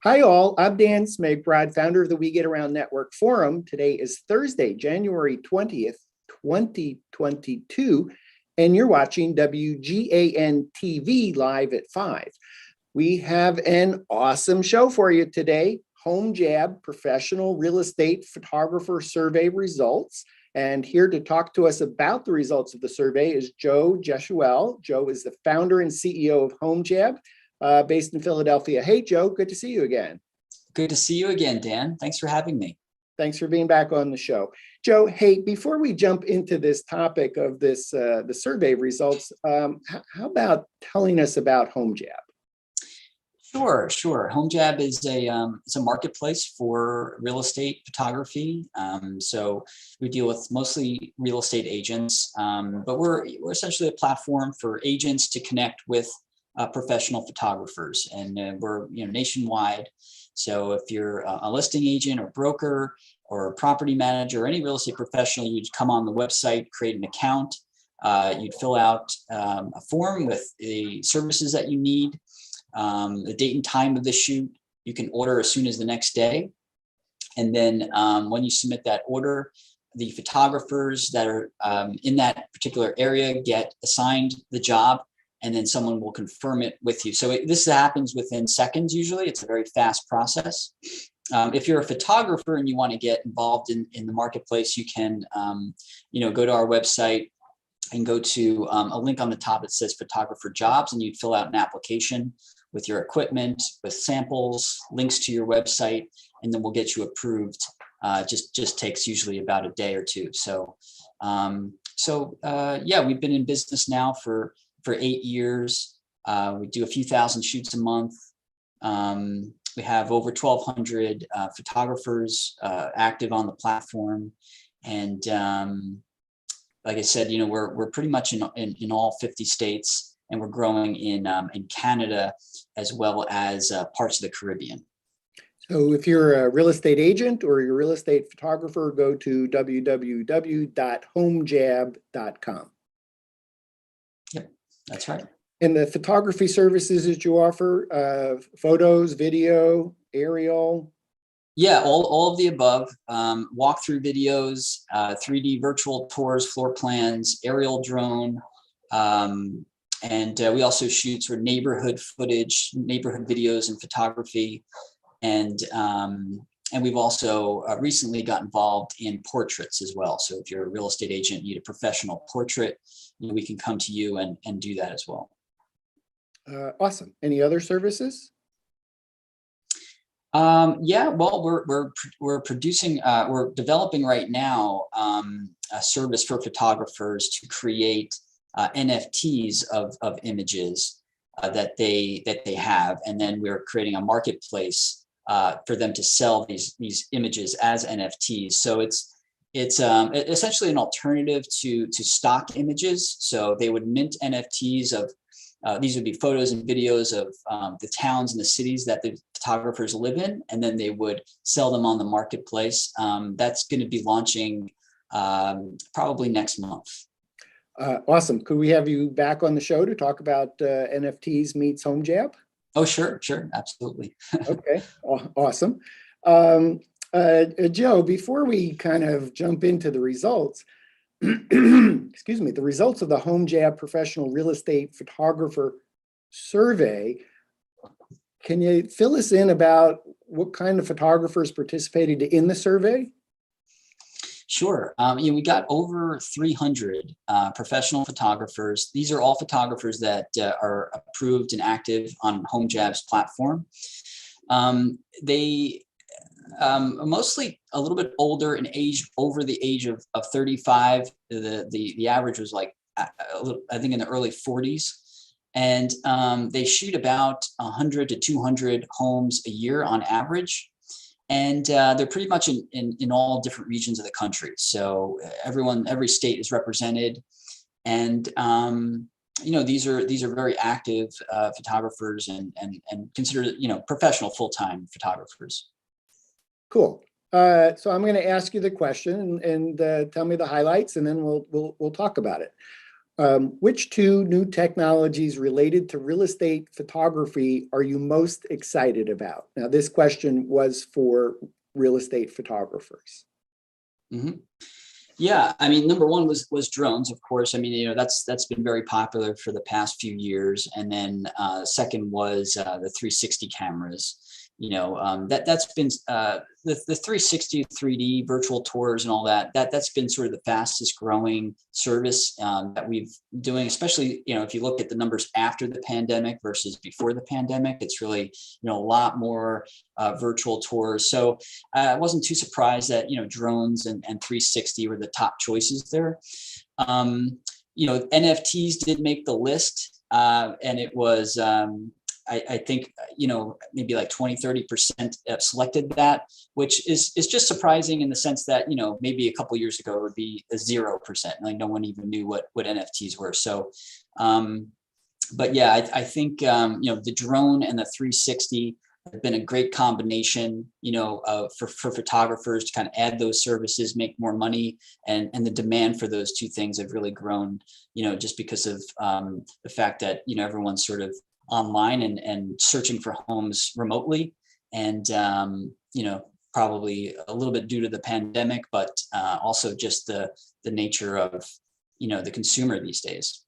Hi, all. I'm Dan Smegbrod, founder of the We Get Around Network Forum. Today is Thursday, January 20th, 2022, and you're watching WGAN TV live at 5. We have an awesome show for you today. Home Jab Professional Real Estate Photographer Survey results. And here to talk to us about the results of the survey is Joe Jeshuel. Joe is the founder and CEO of Home Jab, based in Philadelphia. Hey, Joe, good to see you again. Good to see you again, Dan. Thanks for having me. Thanks for being back on the show. Joe, hey, before we jump into this topic of this, the survey results, how about telling us about Home Jab? Sure. Home Jab is it's a marketplace for real estate photography. So we deal with mostly real estate agents, but we're essentially a platform for agents to connect with professional photographers, and we're nationwide. So if you're a listing agent or broker or a property manager or any real estate professional, you'd come on the website, create an account, you'd fill out a form with the services that you need, the date and time of the shoot. You can order as soon as the next day, and then when you submit that order, the photographers that are in that particular area get assigned the job, and then someone will confirm it with you. So this happens within seconds. Usually it's a very fast process. If you're a photographer and you want to get involved in the marketplace, you can go to our website and go to a link on the top that says photographer jobs, and you'd fill out an application with your equipment, with samples, links to your website, and then we'll get you approved. Just takes usually about a day or two. So we've been in business now for 8 years. We do a few thousand shoots a month. We have over 1,200 photographers active on the platform. And like I said, we're pretty much in all 50 states, and we're growing in Canada as well as parts of the Caribbean. So if you're a real estate agent or you're a real estate photographer, go to www.homejab.com. That's right. And the photography services that you offer, photos, video, aerial? Yeah, all of the above. Walkthrough videos, 3D virtual tours, floor plans, aerial drone, and we also shoot sort of neighborhood footage, neighborhood videos and photography. And we've also recently got involved in portraits as well. So if you're a real estate agent, you need a professional portrait, we can come to you and do that as well. Awesome. Any other services? Well, we're producing, we're developing right now a service for photographers to create NFTs of images that they have, and then we're creating a marketplace for them to sell these images as NFTs. So it's essentially an alternative to stock images. So they would mint NFTs of these would be photos and videos of the towns and the cities that the photographers live in, and then they would sell them on the marketplace. That's going to be launching probably next month. Awesome. Could we have you back on the show to talk about NFTs meets Home Jab? Oh, sure, absolutely. Okay, awesome. Joe, before we kind of jump into the results, excuse me, the results of the Home Jab Professional Real Estate Photographer Survey, can you fill us in about what kind of photographers participated in the survey? Sure. We got over 300 professional photographers. These are all photographers that are approved and active on Home Jab's platform. They mostly a little bit older in age, over the age of 35. The average was like, I think in the early 40s. And they shoot about 100 to 200 homes a year on average. And they're pretty much in all different regions of the country. So every state is represented. And these are very active photographers and considered professional full-time photographers. Cool. So I'm going to ask you the question and tell me the highlights, and then we'll talk about it. Which two new technologies related to real estate photography are you most excited about? Now, this question was for real estate photographers. Mhm. Yeah, I mean, number one was drones, of course. I mean, that's been very popular for the past few years. And then second was the 360 cameras. That's been the 360 3D virtual tours and all that's been sort of the fastest growing service that we've doing, especially, if you look at the numbers after the pandemic versus before the pandemic, it's really, a lot more virtual tours. So I wasn't too surprised that, drones and 360 were the top choices there. NFTs did make the list, and it was, I think, maybe like 20-30% selected that, which is just surprising in the sense that, maybe a couple years ago it would be a 0%. Like no one even knew what NFTs were. So, but yeah, I think, the drone and the 360 have been a great combination, for photographers to kind of add those services, make more money, and the demand for those two things have really grown, just because of the fact that, everyone's sort of online and searching for homes remotely, and probably a little bit due to the pandemic, but also just the nature of the consumer these days.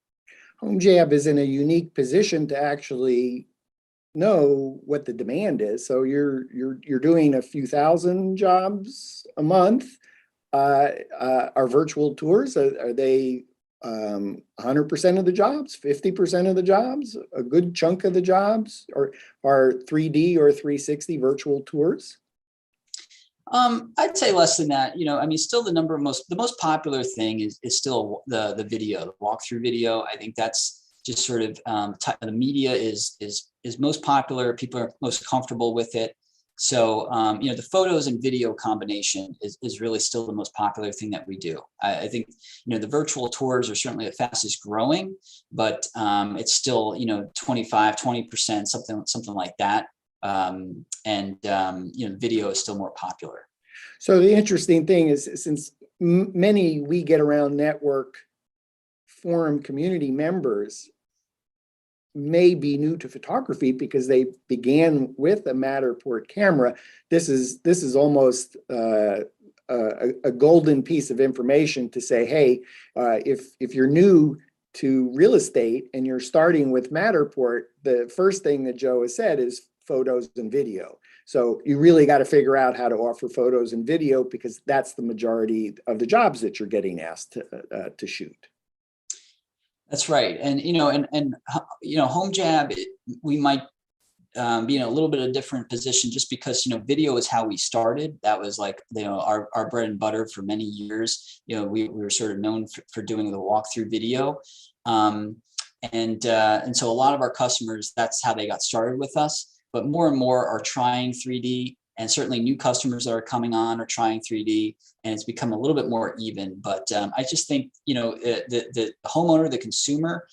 HomeJab is in a unique position to actually know what the demand is. So you're doing a few thousand jobs a month. Are virtual tours, are they 100% of the jobs, 50% of the jobs, a good chunk of the jobs, or are 3D or 360 virtual tours? I'd say less than that. I mean, still the most popular thing is still the video, the walkthrough video. I think that's just sort of the media is most popular. People are most comfortable with it. So, the photos and video combination is really still the most popular thing that we do. I think, the virtual tours are certainly the fastest growing, but it's still, 20%, something like that. Video is still more popular. So the interesting thing is, since many We Get Around Network forum community members may be new to photography because they began with a Matterport camera, this is almost a golden piece of information to say, hey, if you're new to real estate and you're starting with Matterport, the first thing that Joe has said is photos and video. So you really got to figure out how to offer photos and video, because that's the majority of the jobs that you're getting asked to shoot. That's right. And, HomeJab, we might be in a little bit of a different position just because, video is how we started. That was like, our bread and butter for many years. We were sort of known for doing the walkthrough video. And so a lot of our customers, that's how they got started with us. But more and more are trying 3D, and certainly new customers that are coming on are trying 3D, and it's become a little bit more even. But I just think, the homeowner, the consumer,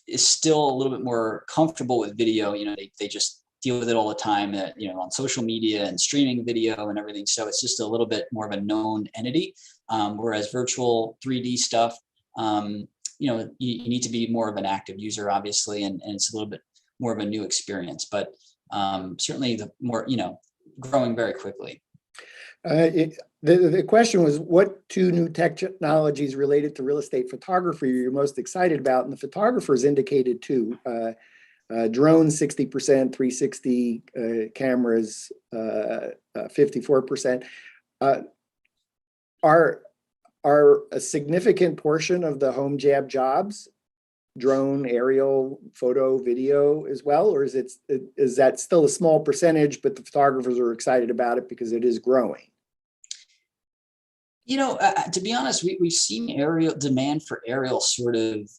is still a little bit more comfortable with video. They just deal with it all the time, on social media and streaming video and everything. So it's just a little bit more of a known entity. Whereas virtual 3D stuff, you need to be more of an active user, obviously, and it's a little bit more of a new experience, but certainly the more, growing very quickly. The question was, what two new technologies related to real estate photography are you most excited about? And the photographers indicated two, drones 60%, 360 cameras 54%. Are a significant portion of the HomeJab jobs drone, aerial, photo, video as well, or is that still a small percentage, but the photographers are excited about it because it is growing? To be honest, we've seen aerial demand for aerial sort of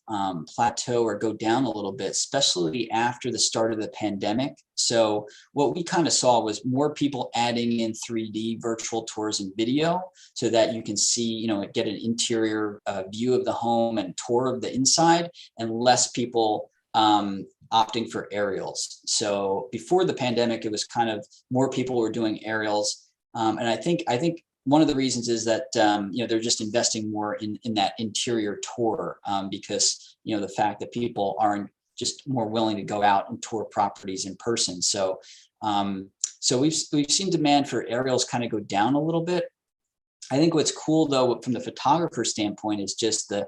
plateau or go down a little bit, especially after the start of the pandemic. So what we kind of saw was more people adding in 3D virtual tours and video so that you can see, get an interior view of the home and tour of the inside, and less people opting for aerials. So before the pandemic, it was kind of more people were doing aerials. And I think one of the reasons is that they're just investing more in that interior tour, because the fact that people aren't just more willing to go out and tour properties in person. So we've seen demand for aerials kind of go down a little bit. I think what's cool though, from the photographer standpoint, is just the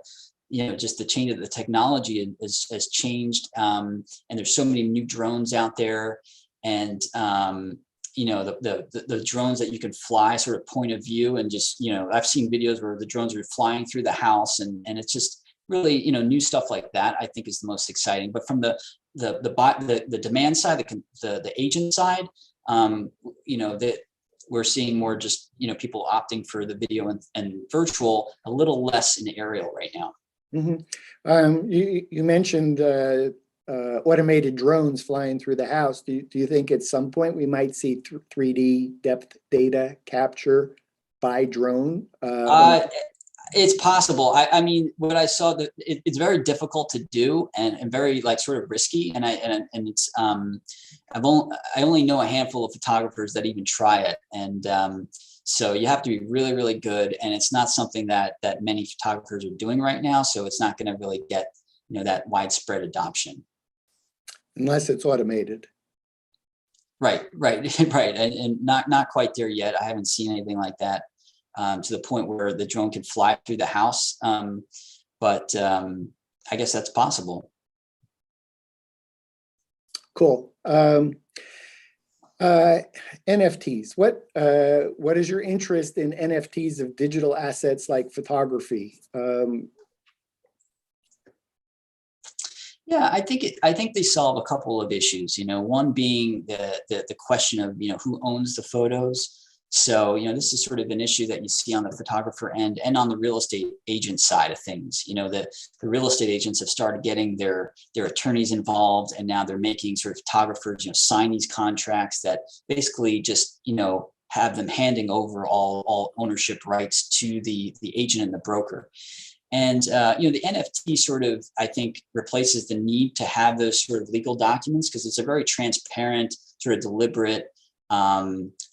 change of the technology has changed, and there's so many new drones out there, and the drones that you can fly sort of point of view, and just I've seen videos where the drones are flying through the house, and it's just really new stuff like that I think is the most exciting. But from the demand side, the agent side, that we're seeing more just people opting for the video and virtual, a little less in aerial right now. Mm-hmm. You mentioned automated drones flying through the house. Do you think at some point we might see 3D depth data capture by drone? It's possible. I mean, what I saw, that it's very difficult to do, and very sort of risky. And it's I only know a handful of photographers that even try it. And so you have to be really, really good. And it's not something that many photographers are doing right now. So it's not going to really get, that widespread adoption. Unless it's automated. Right. And not quite there yet. I haven't seen anything like that. To the point where the drone could fly through the house. But I guess that's possible. Cool. NFTs. What is your interest in NFTs of digital assets like photography? Yeah, I think they solve a couple of issues. One being the question of who owns the photos. So, this is sort of an issue that you see on the photographer end and on the real estate agent side of things. The real estate agents have started getting their attorneys involved, and now they're making sort of photographers, sign these contracts that basically just, have them handing over all ownership rights to the agent and the broker. And, the NFT sort of, I think, replaces the need to have those sort of legal documents, because it's a very transparent, sort of deliberate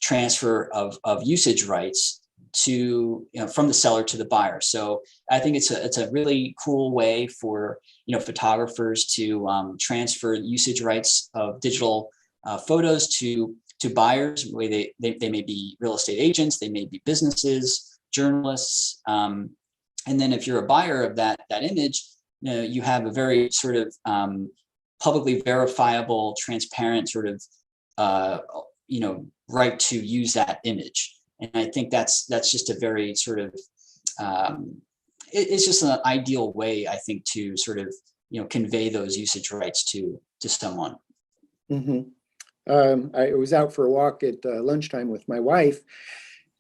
transfer of usage rights to from the seller to the buyer. So I think it's a really cool way for photographers to transfer usage rights of digital photos to buyers. Where they may be real estate agents, they may be businesses, journalists, and then if you're a buyer of that image, you have a very sort of publicly verifiable, transparent sort of right to use that image. And I think that's just a very sort of, it's just an ideal way, I think, to sort of, convey those usage rights to someone. Mm-hmm. I was out for a walk at lunchtime with my wife,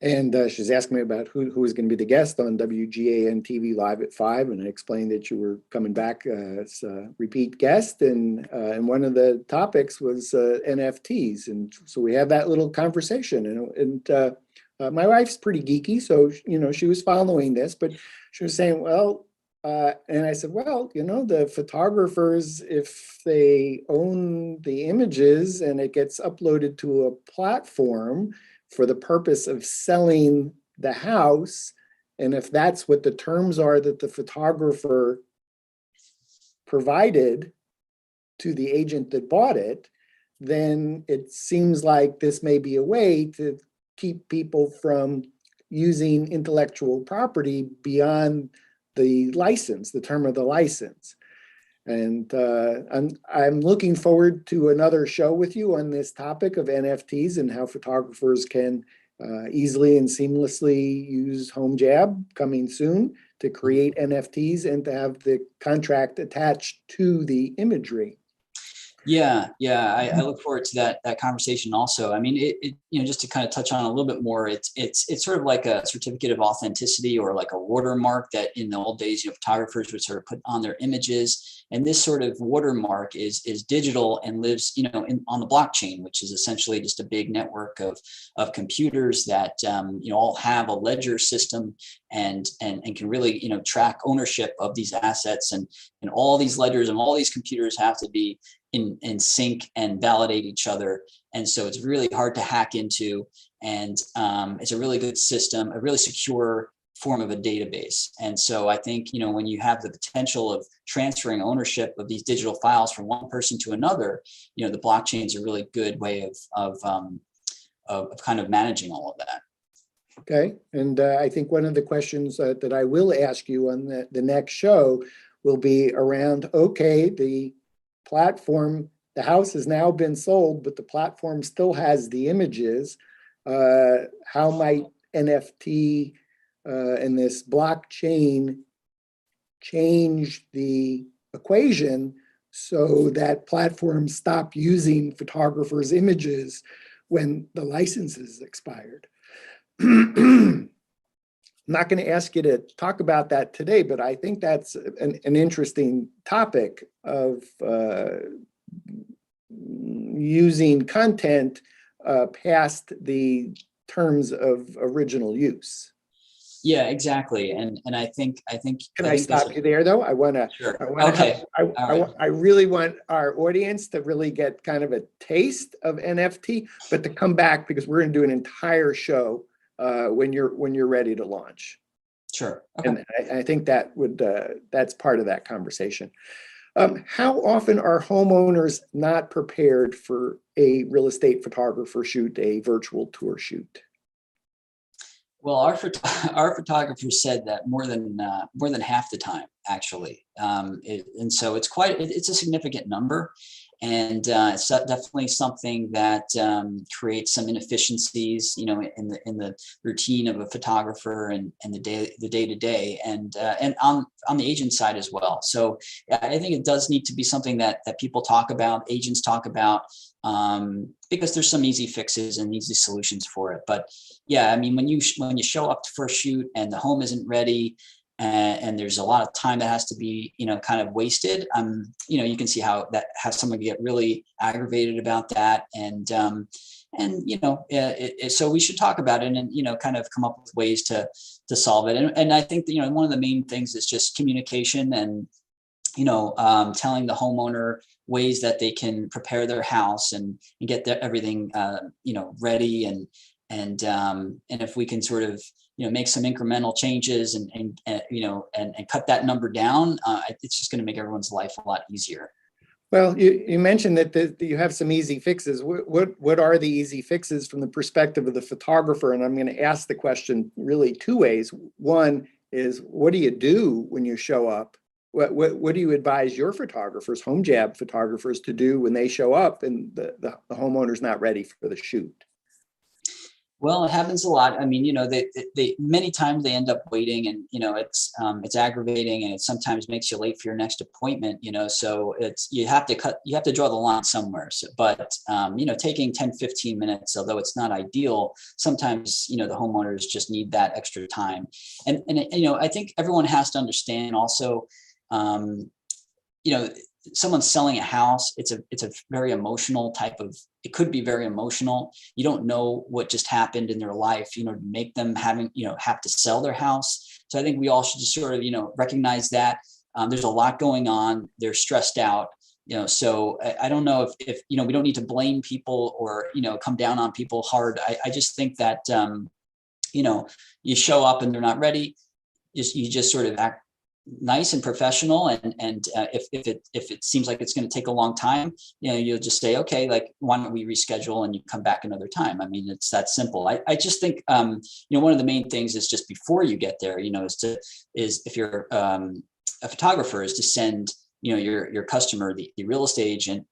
and she's asking me about who was going to be the guest on WGAN TV Live at 5, and I explained that you were coming back as a repeat guest, and one of the topics was NFTs, and so we had that little conversation, and my wife's pretty geeky, so she was following this, but she was saying, well, and I said, well, the photographers, if they own the images and it gets uploaded to a platform for the purpose of selling the house, and if that's what the terms are that the photographer provided to the agent that bought it, then it seems like this may be a way to keep people from using intellectual property beyond the license, the term of the license. And I'm looking forward to another show with you on this topic of NFTs and how photographers can easily and seamlessly use HomeJab coming soon to create NFTs and to have the contract attached to the imagery. Yeah. I look forward to that conversation also. I mean, it just to kind of touch on a little bit more, it's sort of like a certificate of authenticity or like a watermark that in the old days, photographers would sort of put on their images. And this sort of watermark is digital and lives, on the blockchain, which is essentially just a big network of computers that all have a ledger system and can really track ownership of these assets, and all these ledgers and all these computers have to be in sync and validate each other. And so it's really hard to hack into, and it's a really good system, a really secure form of a database. And so I think, when you have the potential of transferring ownership of these digital files from one person to another, the blockchain is a really good way of kind of managing all of that. Okay, and I think one of the questions that I will ask you on the next show will be around, okay, the platform, the house has now been sold, but the platform still has the images. How might NFT and this blockchain change the equation so that platforms stop using photographers' images when the license is expired? I'm not going to ask you to talk about that today, but I think that's an interesting topic of using content past the terms of original use. Yeah, exactly. And I think Can I stop you there though? I want to. Sure. Okay. Right. I really want our audience to really get kind of a taste of NFT, but to come back because we're going to do an entire show when you're ready to launch. Sure. Okay. And I think that's part of that conversation. How often are homeowners not prepared for a real estate photographer shoot, a virtual tour shoot? Well, our photographer said that more than half the time, actually, and so it's a significant number, and it's definitely something that creates some inefficiencies, in the routine of a photographer and the day to day, and on the agent side as well. So I think it does need to be something that people talk about, agents talk about. Because there's some easy fixes and easy solutions for it. But yeah, I mean, when you show up for a shoot and the home isn't ready, and there's a lot of time that has to be, kind of wasted, you can see how someone get really aggravated about that. So we should talk about it and, kind of come up with ways to solve it. And I think that, one of the main things is just communication and, telling the homeowner ways that they can prepare their house and get everything, ready. And if we can sort of, make some incremental changes and cut that number down, it's just going to make everyone's life a lot easier. Well, you mentioned that you have some easy fixes. What are the easy fixes from the perspective of the photographer? And I'm going to ask the question really two ways. One is, what do you do when you show up? What do you advise your photographers, HomeJab photographers, to do when they show up and the homeowner's not ready for the shoot? Well, it happens a lot. I mean, they many times they end up waiting, and it's aggravating, and it sometimes makes you late for your next appointment. So you have to draw the line somewhere. So, but taking 10, 15 minutes, although it's not ideal, sometimes the homeowners just need that extra time. And I think everyone has to understand also. Someone's selling a house, it's a very emotional it could be very emotional. You don't know what just happened in their life, to make them have to sell their house. So I think we all should just sort of, recognize that there's a lot going on. They're stressed out, so I don't know if we don't need to blame people or, come down on people hard. I just think that, you show up and they're not ready. You just sort of act nice and professional, and if it seems like it's going to take a long time, you'll just say, okay, like, why don't we reschedule and you come back another time. I mean, it's that simple. I just think one of the main things is just before you get there, is if you're a photographer, is to send your customer, the real estate agent,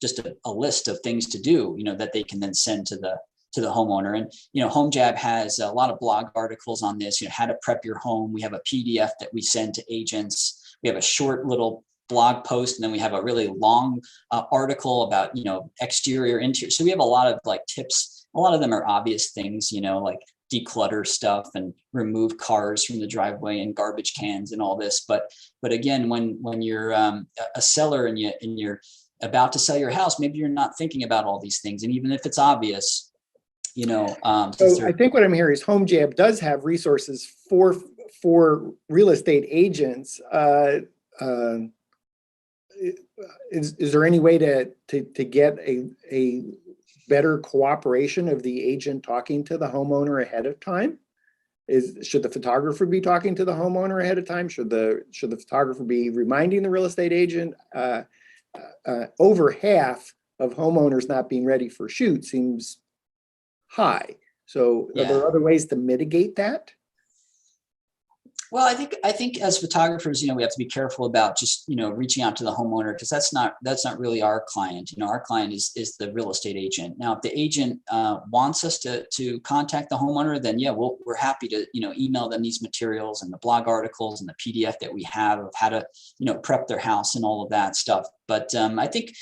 just a list of things to do, that they can then send to the homeowner. And, HomeJab has a lot of blog articles on this, how to prep your home. We have a PDF that we send to agents. We have a short little blog post, and then we have a really long article about, exterior, interior. So we have a lot of tips. A lot of them are obvious things, like declutter stuff and remove cars from the driveway and garbage cans and all this. But again, when you're a seller and you're about to sell your house, maybe you're not thinking about all these things. And even if it's obvious, So I think what I'm hearing is Home Jab does have resources for real estate agents. Is there any way to get a better cooperation of the agent talking to the homeowner ahead of time? Should the photographer be talking to the homeowner ahead of time? Should the photographer be reminding the real estate agent? Over half of homeowners not being ready for shoot seems high. So are there other ways to mitigate that? Well, I think as photographers, we have to be careful about just, reaching out to the homeowner, because that's not really our client. Our client is the real estate agent. Now, if the agent wants us to contact the homeowner, then we're happy to, email them these materials and the blog articles and the PDF that we have of how to, prep their house and all of that stuff. But I think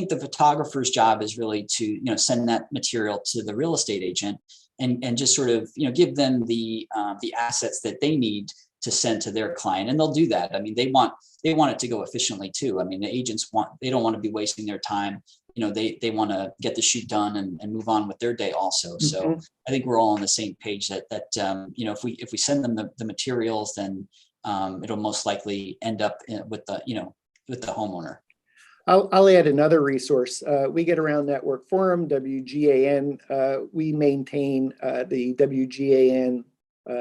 the photographer's job is really to, send that material to the real estate agent and just sort of, give them the assets that they need to send to their client. And they'll do that. I mean, they want it to go efficiently too. I mean, the agents they don't want to be wasting their time. They want to get the shoot done and move on with their day also. So I think we're all on the same page that if we send them the materials, then it'll most likely end up with the homeowner. I'll add another resource. We Get Around Network Forum, WGAN. We maintain the WGAN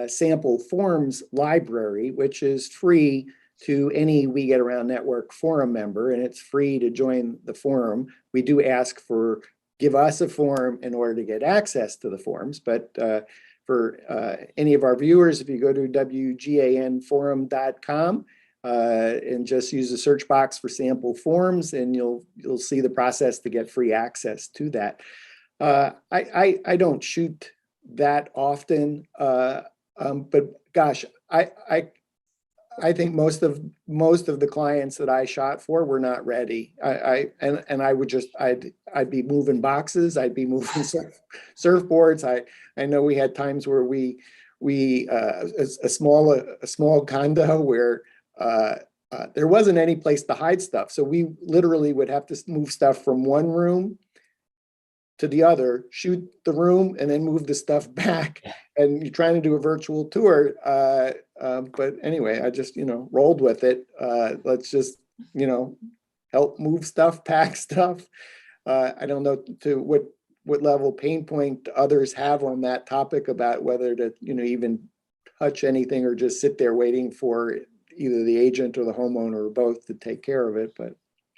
sample forms library, which is free to any We Get Around Network forum member, and it's free to join the forum. We do ask give us a form in order to get access to the forums, but for any of our viewers, if you go to WGANforum.com, and just use the search box for sample forms, and you'll see the process to get free access to that. I don't shoot that often, but gosh, I think most of the clients that I shot for were not ready. I'd be moving boxes, I'd be moving surfboards. I know we had times where we a small condo where there wasn't any place to hide stuff. So we literally would have to move stuff from one room to the other, shoot the room, and then move the stuff back. And you're trying to do a virtual tour. But anyway, I just, rolled with it. Let's just, help move stuff, pack stuff. I don't know to what level pain point others have on that topic about whether to, even touch anything or just sit there waiting for either the agent or the homeowner or both to take care of it. But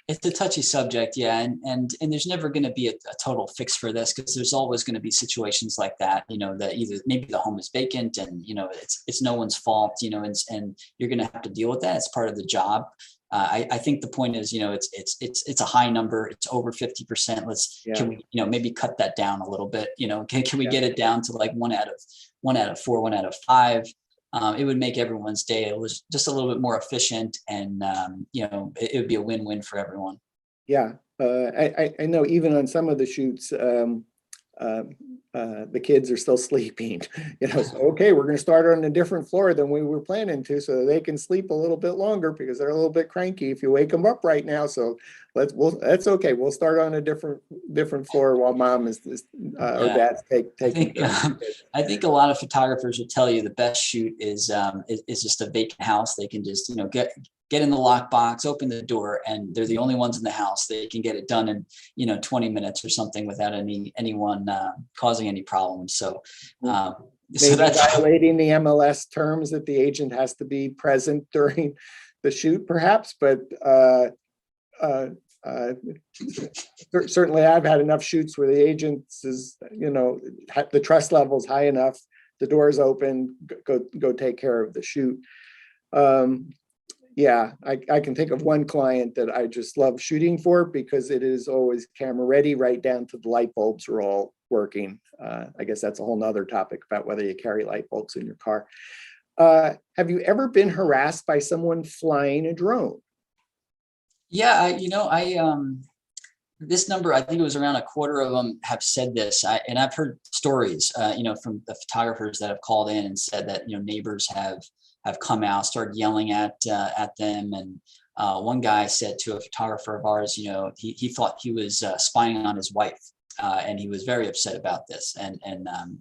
it's a touchy subject, yeah, and there's never going to be a total fix for this, because there's always going to be situations like that, that either maybe the home is vacant and it's no one's fault, and you're going to have to deal with that. It's part of the job. I think the point is, it's a high number. It's over 50%. Can we, maybe cut that down a little bit? Can we get it down to like 1 out of 4, 1 out of 5? It would make everyone's day. It was just a little bit more efficient, and it would be a win-win for everyone. Yeah, I know even on some of the shoots, the kids are still sleeping. So, okay, we're going to start on a different floor than we were planning to, so they can sleep a little bit longer because they're a little bit cranky if you wake them up right now. So that's okay. We'll start on a different floor while mom is or dad's taking. I think a lot of photographers will tell you the best shoot is just a vacant house. They can just get in the lockbox, open the door, and they're the only ones in the house. They can get it done in 20 minutes or something without anyone causing any problems. So that's violating the MLS terms that the agent has to be present during the shoot, perhaps. But certainly, I've had enough shoots where the agent is, the trust level is high enough. The door's open. Go take care of the shoot. Yeah, I can think of one client that I just love shooting for because it is always camera ready, right down to the light bulbs are all working. I guess that's a whole nother topic about whether you carry light bulbs in your car. Have you ever been harassed by someone flying a drone? Yeah, this number, I think it was around a quarter of them have said this. And I've heard stories, from the photographers that have called in and said that, neighbors have come out, started yelling at them. And one guy said to a photographer of ours, he thought he was spying on his wife. And he was very upset about this, and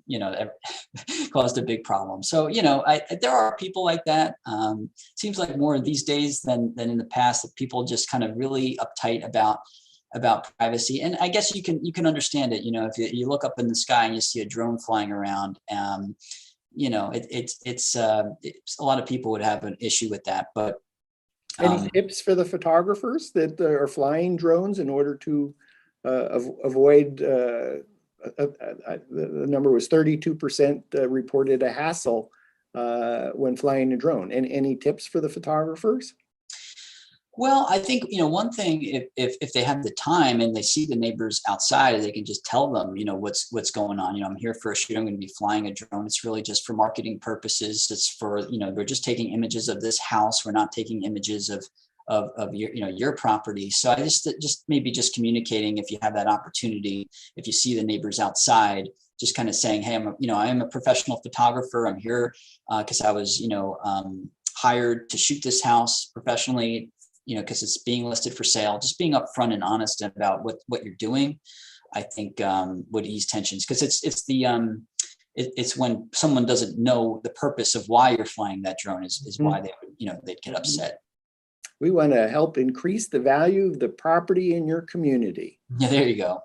it caused a big problem. So there are people like that. Seems like more these days than in the past, that people just kind of really uptight about privacy. And I guess you can understand it. If you look up in the sky and you see a drone flying around, it's a lot of people would have an issue with that. But any tips for the photographers that are flying drones in order to avoid, the number was 32% reported a hassle when flying a drone? And any tips for the photographers? Well, I think, one thing, if they have the time and they see the neighbors outside, they can just tell them, what's going on. I'm here for a shoot. I'm going to be flying a drone. It's really just for marketing purposes. It's for, we're just taking images of this house. We're not taking images of your property. So I just maybe just communicating, if you have that opportunity, if you see the neighbors outside, just kind of saying, hey, I am a professional photographer. I'm here because I was, hired to shoot this house professionally, because it's being listed for sale. Just being upfront and honest about what you're doing, I think would ease tensions, because it's when someone doesn't know the purpose of why you're flying that drone is why they would, they'd get upset. We want to help increase the value of the property in your community. Yeah, there you go.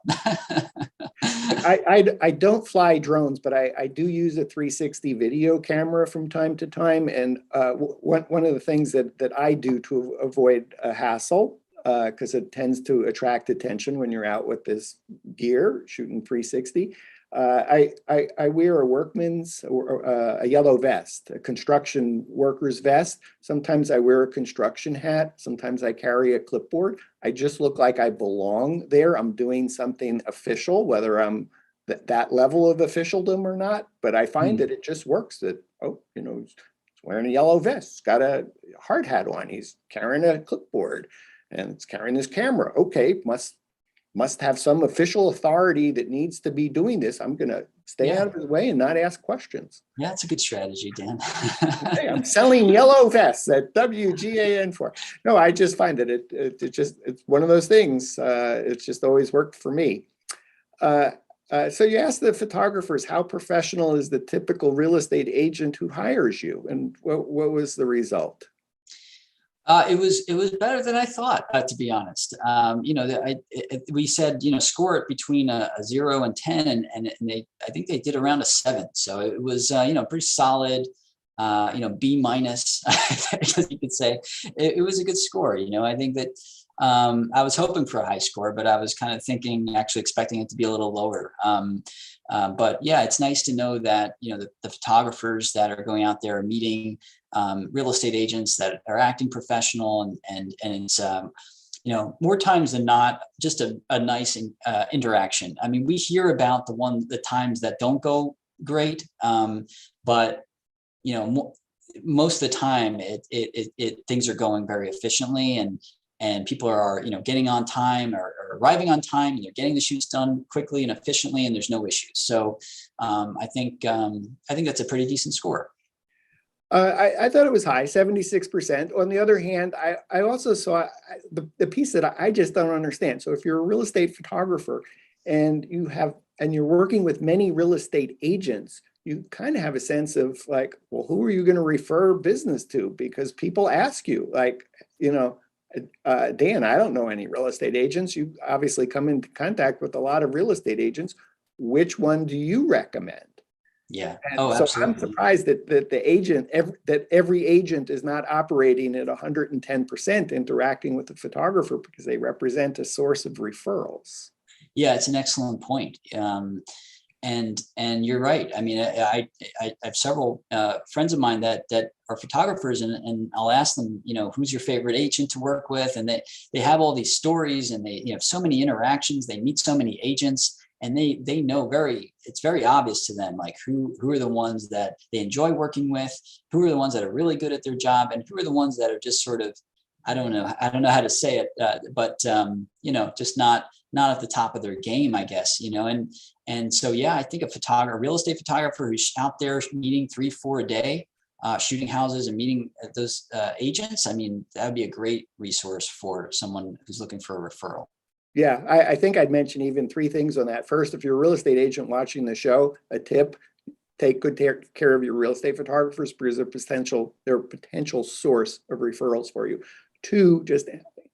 I don't fly drones, but I do use a 360 video camera from time to time. And one of the things that I do to avoid a hassle, because it tends to attract attention when you're out with this gear shooting 360, I wear a workman's or a yellow vest, a construction worker's vest. Sometimes I wear a construction hat. Sometimes I carry a clipboard. I just look like I belong there. I'm doing something official, whether I'm that level of officialdom or not. But I find that it just works. That he's wearing a yellow vest, he's got a hard hat on, he's carrying a clipboard, and it's carrying this camera. Okay, must have some official authority that needs to be doing this. I'm going to stay out of his way and not ask questions. Yeah, that's a good strategy, Dan. Hey, I'm selling yellow vests at WGAN4. No, I just find that it's one of those things. It's just always worked for me. So you asked the photographers, how professional is the typical real estate agent who hires you? And what was the result? It was better than I thought, to be honest. We said, score it between a 0 and 10, and I think they did around a 7. So it was, pretty solid, B minus, as you could say. It was a good score. I think that I was hoping for a high score, but I was kind of actually expecting it to be a little lower. But yeah, it's nice to know that, the photographers that are going out there are meeting real estate agents that are acting professional, and it's, more times than not, just a nice interaction. I mean, we hear about the times that don't go great, but most of the time things are going very efficiently, and people are, getting on time or arriving on time, and they're getting the shoots done quickly and efficiently, and there's no issues. So I think that's a pretty decent score. I thought it was high, 76%. On the other hand, I also saw the piece that I just don't understand. So if you're a real estate photographer and you're working with many real estate agents, you kind of have a sense of like, well, who are you going to refer business to? Because people ask you, like, Dan, I don't know any real estate agents. You obviously come into contact with a lot of real estate agents. Which one do you recommend? Yeah. So absolutely. I'm surprised that every agent is not operating at 110% interacting with the photographer, because they represent a source of referrals. Yeah, it's an excellent point. And you're right. I mean, I have several friends of mine that are photographers, and I'll ask them, who's your favorite agent to work with? And they have all these stories, and they have so many interactions. They meet so many agents, and they know it's very obvious to them, like who are the ones that they enjoy working with, who are the ones that are really good at their job, and who are the ones that are just sort of, I don't know how to say it, but just not not at the top of their game, I guess, and so, yeah, I think a real estate photographer who's out there meeting 3-4 a day, shooting houses and meeting those agents. I mean, that would be a great resource for someone who's looking for a referral. Yeah, I think I'd mention even 3 things on that. First, if you're a real estate agent watching the show, a tip: take good care of your real estate photographers because they're a potential source of referrals for you. 2, just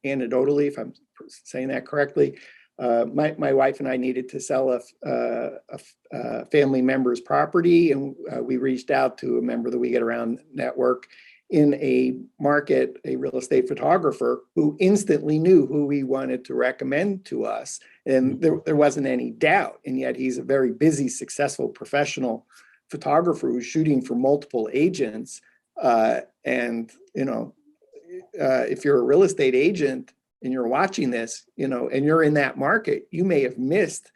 anecdotally, if I'm saying that correctly, my wife and I needed to sell a family member's property, and we reached out to a member of the We Get Around network in a market, a real estate photographer who instantly knew who we wanted to recommend to us. And there wasn't any doubt. And yet he's a very busy, successful professional photographer who's shooting for multiple agents. And if you're a real estate agent and you're watching this, and you're in that market, you may have missed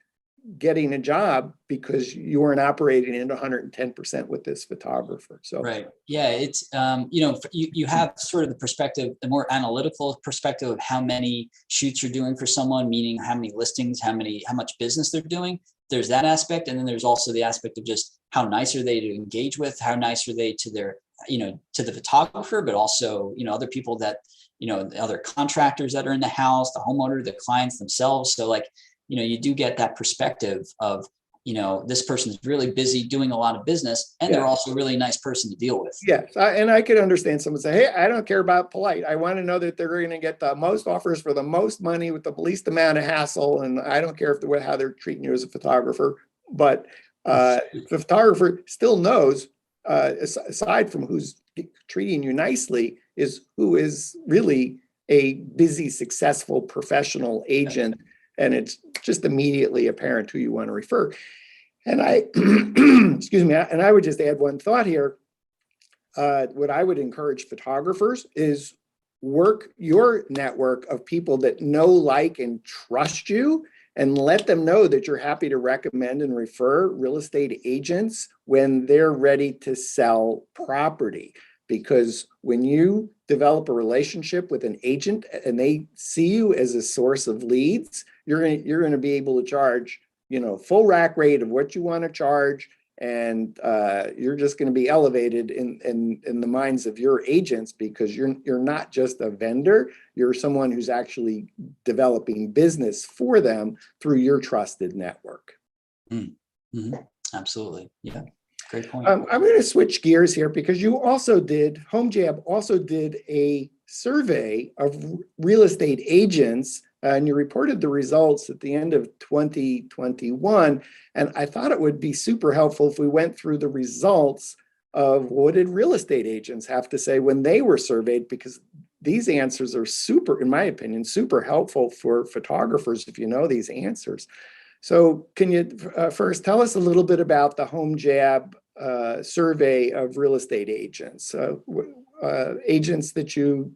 getting a job because you weren't operating at 110% with this photographer. So, right. Yeah. It's, you have sort of the perspective, the more analytical perspective of how many shoots you're doing for someone, meaning how many listings, how much business they're doing. There's that aspect. And then there's also the aspect of just how nice are they to engage with, how nice are they to their, to the photographer, but also, other people that, other contractors that are in the house, the homeowner, the clients themselves. So like, you do get that perspective of, this person's really busy doing a lot of business, and they're also a really nice person to deal with. Yes. And I could understand someone say, hey, I don't care about polite. I want to know that they're going to get the most offers for the most money with the least amount of hassle. And I don't care how they're treating you as a photographer. But the photographer still knows, aside from who's treating you nicely, is who is really a busy, successful professional agent. And it's just immediately apparent who you want to refer. And excuse me, and I would just add one thought here. What I would encourage photographers is work your network of people that know, like, and trust you, and let them know that you're happy to recommend and refer real estate agents when they're ready to sell property. Because when you develop a relationship with an agent and they see you as a source of leads, you're going to be able to charge, full rack rate of what you want to charge, and you're just going to be elevated in the minds of your agents, because you're not just a vendor, you're someone who's actually developing business for them through your trusted network. Mm-hmm. Absolutely, yeah. Great point. I'm going to switch gears here because HomeJab also did a survey of real estate agents, and you reported the results at the end of 2021. And I thought it would be super helpful if we went through the results of what did real estate agents have to say when they were surveyed, because these answers are super, in my opinion, super helpful for photographers if you know these answers. So can you first tell us a little bit about the HomeJab survey of real estate agents? Agents that you,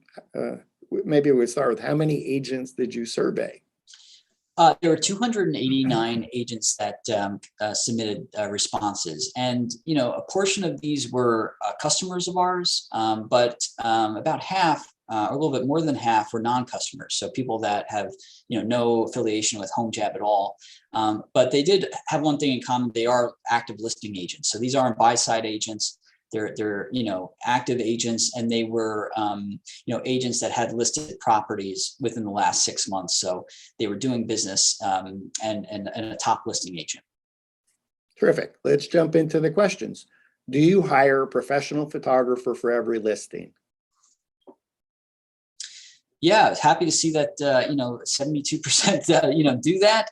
maybe we'll start with, how many agents did you survey? There were 289 agents that submitted responses, and a portion of these were customers of ours, but about half, or a little bit more than half, were non-customers. So people that have no affiliation with HomeJab at all, but they did have one thing in common: they are active listing agents. So these aren't buy-side agents. They're active agents, and they were agents that had listed properties within the last 6 months. So they were doing business and a top listing agent. Terrific. Let's jump into the questions. Do you hire a professional photographer for every listing? Yeah, I was happy to see that 72% do that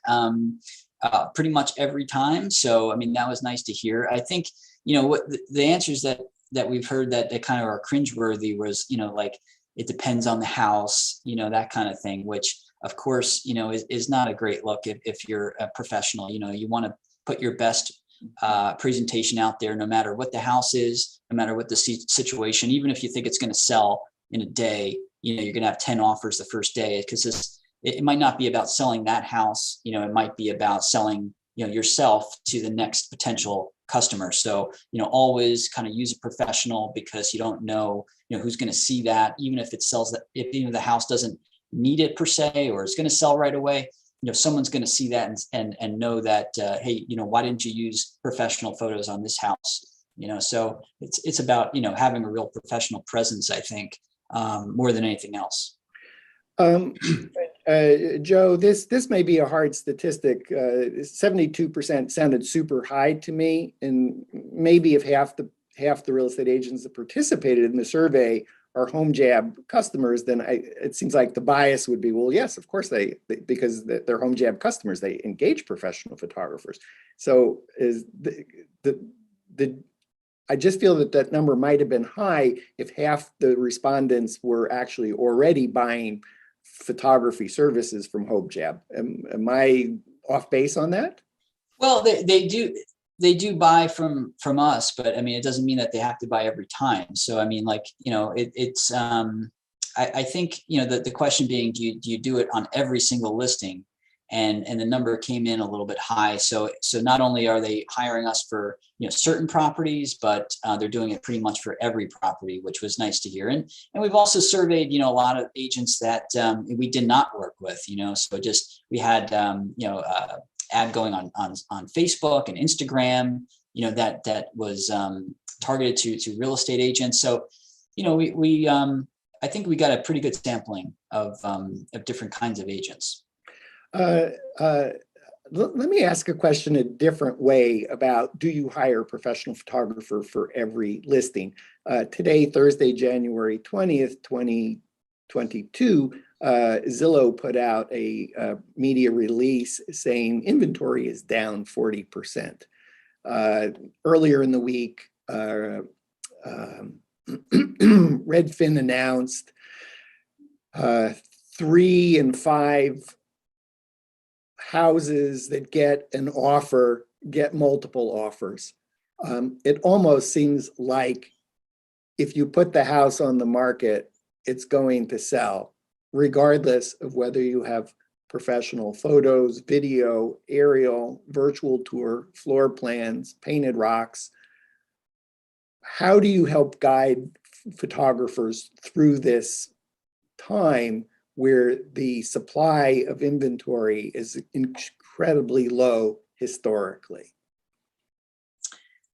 pretty much every time. So I mean, that was nice to hear. I think what the answers that we've heard that kind of are cringeworthy was like, it depends on the house, that kind of thing, which of course is not a great look if you're a professional. You want to put your best presentation out there, no matter what the house is, no matter what the situation. Even if you think it's going to sell in a day, you're going to have 10 offers the first day, because it might not be about selling that house. It might be about selling yourself to the next potential customer. So always kind of use a professional, because you don't know who's going to see that. Even if it sells, that if the house doesn't need it per se, or it's going to sell right away, someone's going to see that and know that, hey, why didn't you use professional photos on this house? So it's about, having a real professional presence, I think, more than anything else. Joe, this may be a hard statistic. 72% sounded super high to me, and maybe if half the real estate agents that participated in the survey are HomeJab customers, then it seems like the bias would be, well, yes, of course because they're HomeJab customers, they engage professional photographers. So I just feel that number might have been high if half the respondents were actually already buying photography services from HomeJab. Am I off base on that? Well, they do buy from us, but I mean, it doesn't mean that they have to buy every time. So I mean, like, I think, the question being, do you do it on every single listing? And the number came in a little bit high. So not only are they hiring us for, certain properties, but they're doing it pretty much for every property, which was nice to hear. And we've also surveyed, a lot of agents that we did not work with, so we had, ad going on Facebook and Instagram, that was targeted to real estate agents. So, I think we got a pretty good sampling of different kinds of agents. Let me ask a question a different way about, do you hire a professional photographer for every listing? Today, Thursday, January 20th, 2022, Zillow put out a media release saying inventory is down 40%. Earlier in the week, Redfin announced 3 in 5 houses that get an offer get multiple offers. It almost seems like if you put the house on the market, it's going to sell, regardless of whether you have professional photos, video, aerial, virtual tour, floor plans, painted rocks. How do you help guide photographers through this time where the supply of inventory is incredibly low historically?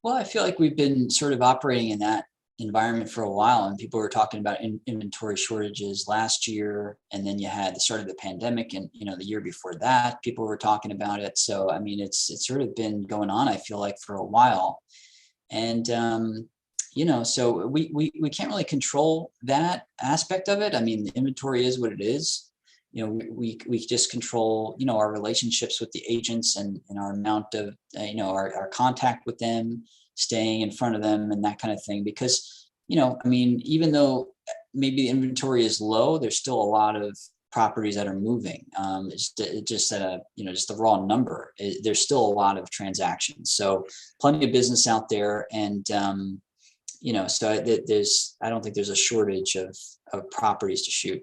Well, I feel like we've been sort of operating in that environment for a while, and people were talking about inventory shortages last year, and then you had the start of the pandemic, and the year before that people were talking about it. So I mean, it's sort of been going on, I feel like, for a while. And so we can't really control that aspect of it. I mean, the inventory is what it is. We just control, our relationships with the agents and our amount of, our contact with them, staying in front of them and that kind of thing. Because, I mean, even though maybe the inventory is low, there's still a lot of properties that are moving. It's just at a, just the raw number. There's still a lot of transactions. So plenty of business out there. And, so I don't think there's a shortage of properties to shoot.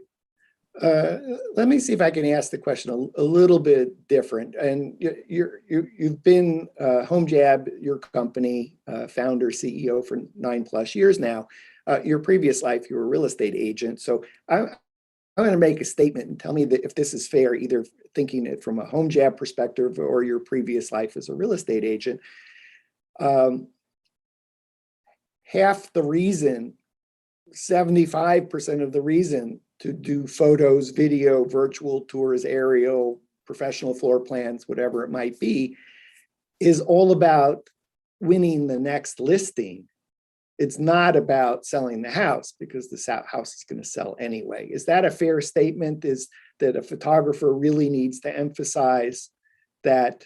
Let me see if I can ask the question a little bit different. And you've been HomeJab, your company, founder, CEO for 9+ years now. Your previous life, you were a real estate agent. So I'm going to make a statement and tell me that if this is fair, either thinking it from a HomeJab perspective or your previous life as a real estate agent. Half the reason, 75% of the reason to do photos, video, virtual tours, aerial, professional floor plans, whatever it might be, is all about winning the next listing. It's not about selling the house, because the house is going to sell anyway. Is that a fair statement? Is that a photographer really needs to emphasize that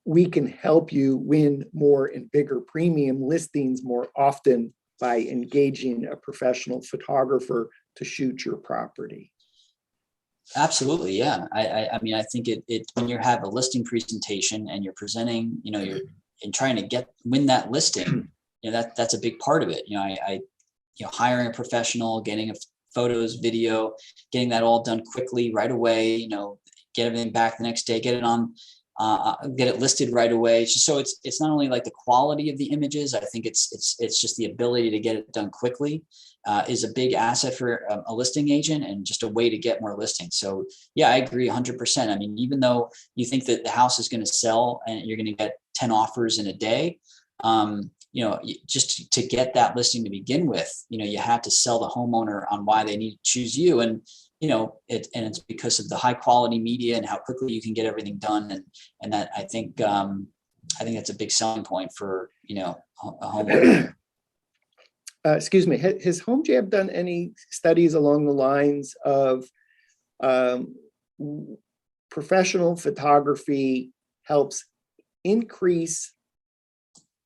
we can help you win more and bigger premium listings more often by engaging a professional photographer to shoot your property? Absolutely, yeah. I mean, I think it when you have a listing presentation and you're presenting, you're trying to win that listing, that's a big part of it. Hiring a professional, getting photos, video, getting that all done quickly right away. Get everything back the next day, get it listed right away. So it's not only like the quality of the images. I think it's just the ability to get it done quickly. is a big asset for a listing agent and just a way to get more listings. So yeah, I agree 100%. I mean, even though you think that the house is going to sell and you're going to get 10 offers in a day, just to get that listing to begin with, you have to sell the homeowner on why they need to choose you. And, it's because of the high quality media and how quickly you can get everything done. And that I think that's a big selling point for, a homeowner. Excuse me, has HomeJab done any studies along the lines of professional photography helps increase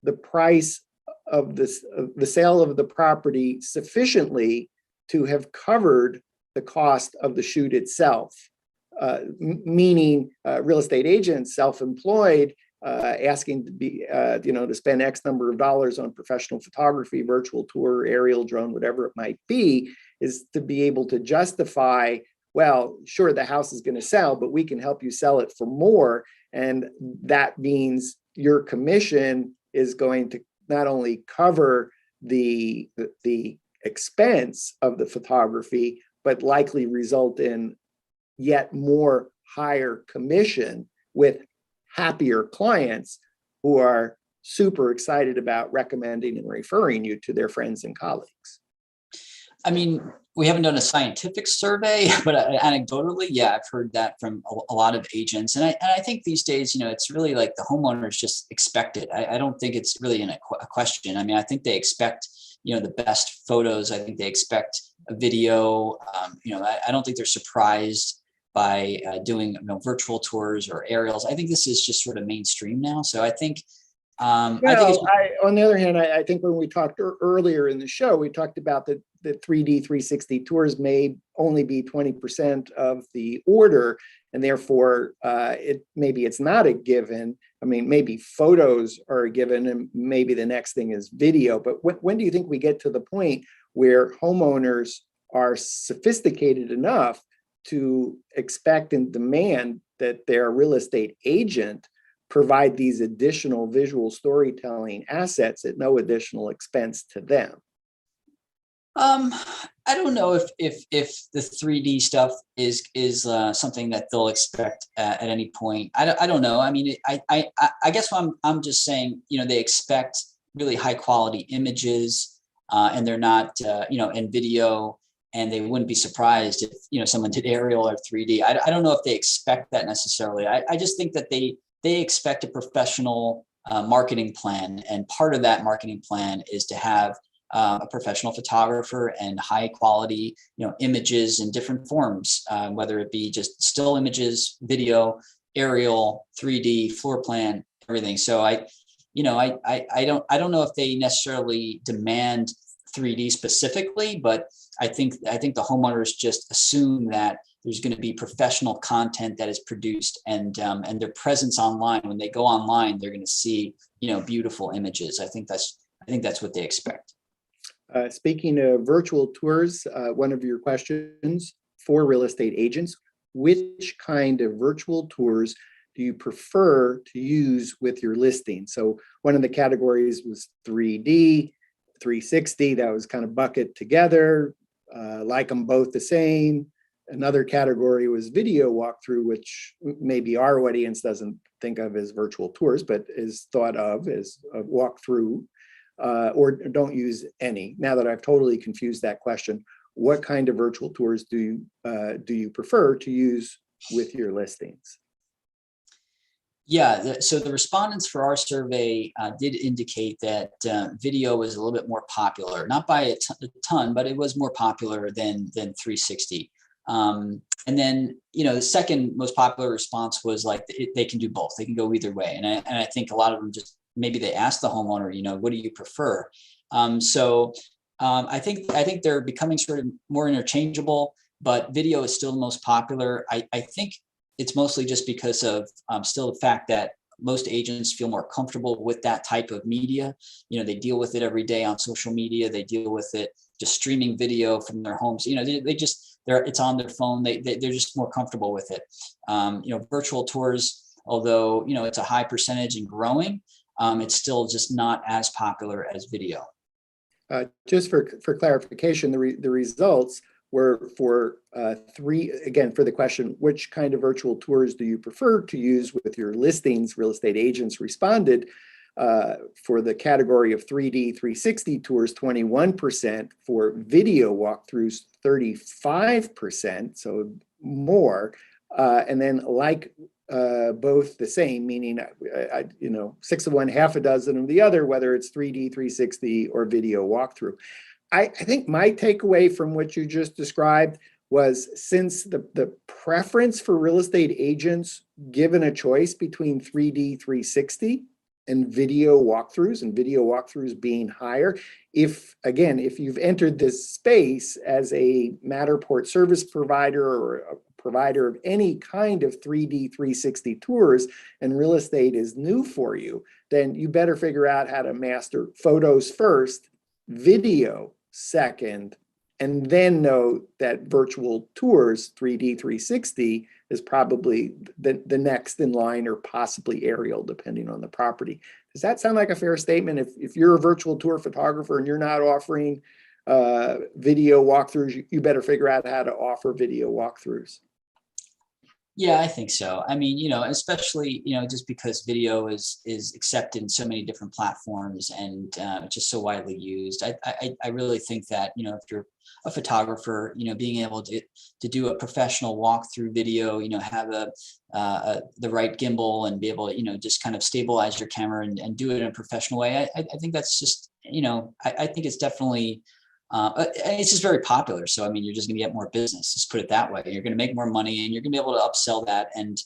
the price of the sale of the property sufficiently to have covered the cost of the shoot itself? Meaning real estate agents, self-employed, asking to be, to spend X number of dollars on professional photography, virtual tour, aerial drone, whatever it might be, is to be able to justify, well, sure, the house is going to sell, but we can help you sell it for more. And that means your commission is going to not only cover the expense of the photography, but likely result in yet more higher commission with happier clients who are super excited about recommending and referring you to their friends and colleagues. I mean, we haven't done a scientific survey, but anecdotally, yeah, I've heard that from a lot of agents. And I think these days, it's really like the homeowners just expect it. I don't think it's really a question. I mean, I think they expect, the best photos. I think they expect a video. I don't think they're surprised by doing virtual tours or aerials. I think this is just sort of mainstream now. So I think, on the other hand, I think when we talked earlier in the show, we talked about the 3D 360 tours may only be 20% of the order, and therefore maybe it's not a given. I mean, maybe photos are a given, and maybe the next thing is video. But when do you think we get to the point where homeowners are sophisticated enough to expect and demand that their real estate agent provide these additional visual storytelling assets at no additional expense to them? I don't know if the 3D stuff is something that they'll expect at any point. I don't know. I mean, I guess I'm just saying, they expect really high quality images, and they're not, in video, and they wouldn't be surprised if, someone did aerial or 3D. I don't know if they expect that necessarily. I just think that they expect a professional marketing plan, and part of that marketing plan is to have a professional photographer and high quality, images in different forms, whether it be just still images, video, aerial, 3D, floor plan, everything. So I don't know if they necessarily demand 3D specifically, but I think the homeowners just assume that there's going to be professional content that is produced, and their presence online. When they go online, they're going to see, beautiful images. I think that's what they expect. Speaking of virtual tours, one of your questions for real estate agents: which kind of virtual tours do you prefer to use with your listing? So one of the categories was 3D, 360. That was kind of bucket together, like them both the same. Another category was video walkthrough, which maybe our audience doesn't think of as virtual tours, but is thought of as a walkthrough, or don't use any. Now that I've totally confused that question, what kind of virtual tours do you prefer to use with your listings? Yeah, so the respondents for our survey did indicate that video was a little bit more popular, not by a ton, but it was more popular than 360. And then, the second most popular response was like they can do both. They can go either way. And I think a lot of them just maybe they ask the homeowner, what do you prefer? I think they're becoming sort of more interchangeable, but video is still the most popular. I think it's mostly just because of still the fact that most agents feel more comfortable with that type of media. They deal with it every day on social media. They deal with it just streaming video from their homes. It's on their phone. They're just more comfortable with it. Virtual tours, although, it's a high percentage and growing, it's still just not as popular as video. Just for clarification, the results were for three, again, for the question, which kind of virtual tours do you prefer to use with your listings? Real estate agents responded for the category of 3D 360 tours, 21%, for video walkthroughs, 35%, so more. And then like both the same, meaning, 6 of one, half a dozen of the other, whether it's 3D 360 or video walkthrough. I think my takeaway from what you just described was, since the preference for real estate agents, given a choice between 3D 360 and video walkthroughs being higher, if you've entered this space as a Matterport service provider or a provider of any kind of 3D 360 tours, and real estate is new for you, then you better figure out how to master photos first, video second, and then know that virtual tours, 3D 360, is probably the next in line, or possibly aerial, depending on the property. Does that sound like a fair statement? If you're a virtual tour photographer and you're not offering video walkthroughs, you better figure out how to offer video walkthroughs. Yeah, I think so. I mean, especially, just because video is accepted in so many different platforms, and it's just so widely used. I really think that, if you're a photographer, being able to do a professional walkthrough video, have the right gimbal, and be able to, just kind of stabilize your camera and do it in a professional way. I think that's just, I think it's definitely, it's just very popular. So, I mean, you're just going to get more business. Just put it that way. You're going to make more money, and you're going to be able to upsell that. And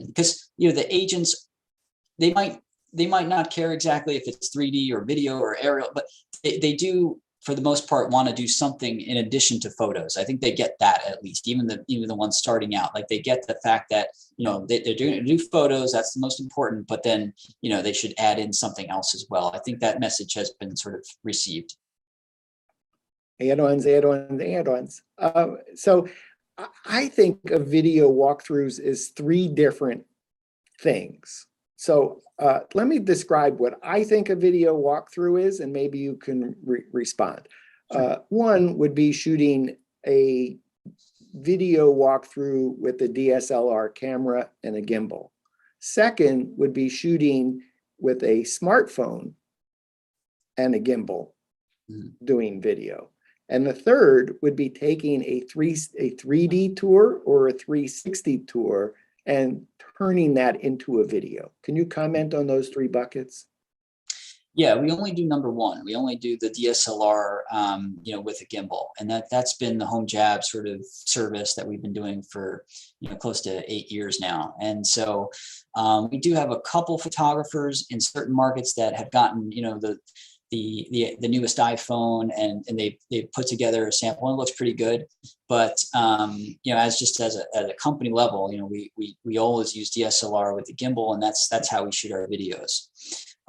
because, the agents, they might not care exactly if it's 3D or video or aerial, but they do, for the most part, want to do something in addition to photos. I think they get that, at least, even the ones starting out. Like, they get the fact that, they're doing new photos. That's the most important. But then, they should add in something else as well. I think that message has been sort of received. Add-ons. So I think of video walkthroughs as three different things. So let me describe what I think a video walkthrough is, and maybe you can respond. Sure. One would be shooting a video walkthrough with a DSLR camera and a gimbal. Second would be shooting with a smartphone and a gimbal, doing video. And the third would be taking a 3D tour or a 360 tour and turning that into a video. Can you comment on those three buckets? Yeah, we only do number one. We only do the DSLR, with a gimbal, and that's been the Home Jab sort of service that we've been doing for, close to 8 years now. And so we do have a couple photographers in certain markets that have gotten, the newest iPhone, and they put together a sample, and it looks pretty good. But as a company level, we always use DSLR with the gimbal, and that's how we shoot our videos.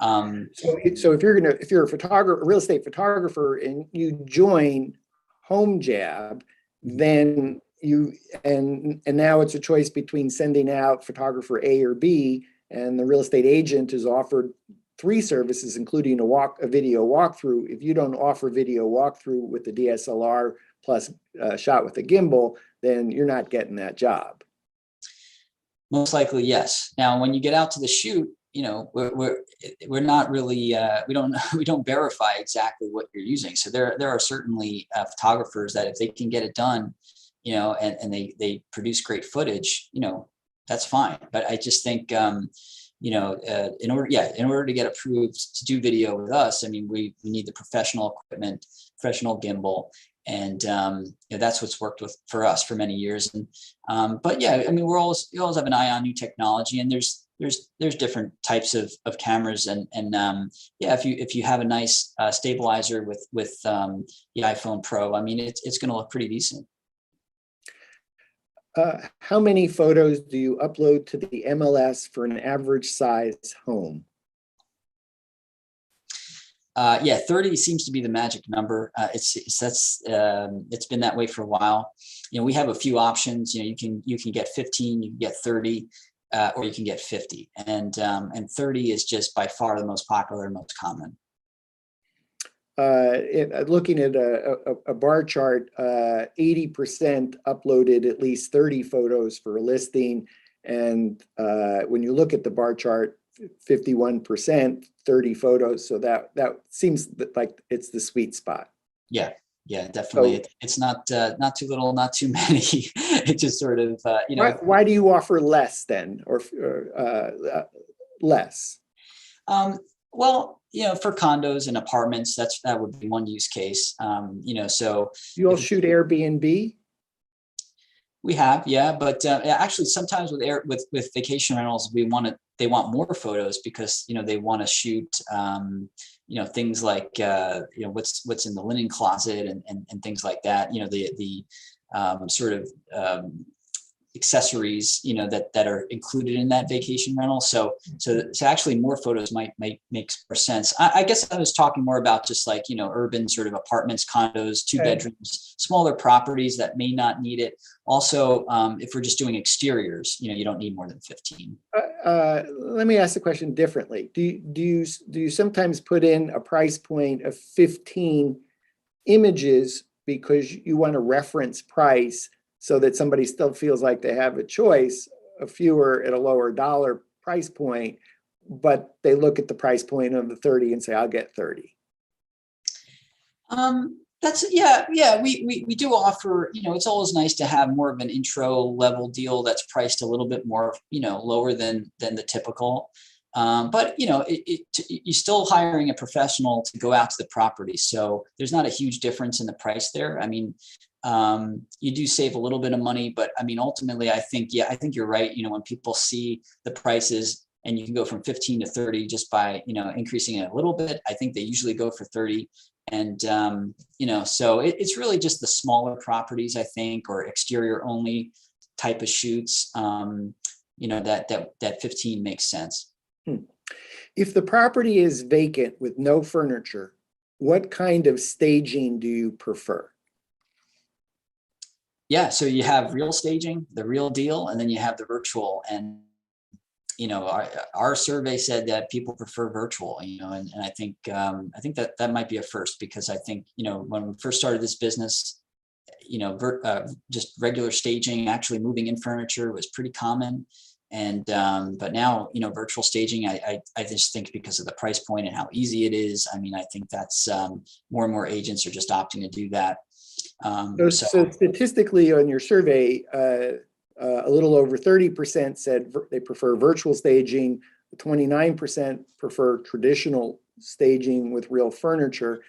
So if you're a real estate photographer, and you join Home Jab, then and now it's a choice between sending out photographer A or B, and the real estate agent is offered 3 services, including a video walkthrough. If you don't offer video walkthrough with the DSLR plus shot with a gimbal, then you're not getting that job. Most likely, yes. Now, when you get out to the shoot, we're not really we don't verify exactly what you're using. So there are certainly photographers that, if they can get it done, and they produce great footage, that's fine. But I just think in order to get approved to do video with us, I mean, we need the professional equipment, professional gimbal, and that's what's worked for us for many years. And but yeah, I mean, we always have an eye on new technology, and there's different types of cameras, and if you have a nice stabilizer with the iPhone Pro, I mean, it's going to look pretty decent. How many photos do you upload to the MLS for an average size home? 30 seems to be the magic number. It's been that way for a while. We have a few options. You can get 15, you can get 30, or you can get 50, and 30 is just by far the most popular, most common. looking at a bar chart, 80% uploaded at least 30 photos for a listing. And when you look at the bar chart, 51%, 30 photos. So that seems like it's the sweet spot. Yeah, definitely. So It's not not too little, not too many. It just sort of why do you offer less then, or less? Well, for condos and apartments, that would be one use case. So You all if shoot Airbnb? we have, yeah, but actually sometimes with vacation rentals, they want more photos because they want to shoot things like what's in the linen closet and things like that. The sort of accessories that are included in that vacation rental. So actually more photos might make more sense. I guess I was talking more about just like urban sort of apartments, condos, two bedrooms, smaller properties that may not need it. Also, if we're just doing exteriors, you don't need more than 15. Let me ask the question differently. Do you sometimes put in a price point of 15 images because you want to reference price, so that somebody still feels like they have a choice of fewer at a lower dollar price point, but they look at the price point of the 30 and say, I'll get 30? We do offer, it's always nice to have more of an intro level deal that's priced a little bit more, lower than the typical. But you're still hiring a professional to go out to the property. So there's not a huge difference in the price there. I mean, you do save a little bit of money, but I mean, ultimately, I think you're right. When people see the prices and you can go from 15 to 30 just by, increasing it a little bit, I think they usually go for 30. And, so it's really just the smaller properties, I think, or exterior only type of shoots, that 15 makes sense. If the property is vacant with no furniture, what kind of staging do you prefer? Yeah, so you have real staging, the real deal, and then you have the virtual. And our survey said that people prefer virtual. And I think that might be a first, because I think when we first started this business, just regular staging, actually moving in furniture, was pretty common. And but now virtual staging, I just think because of the price point and how easy it is, I mean, I think that's more and more agents are just opting to do that. So statistically on your survey, a little over 30% said they prefer virtual staging, 29% prefer traditional staging with real furniture.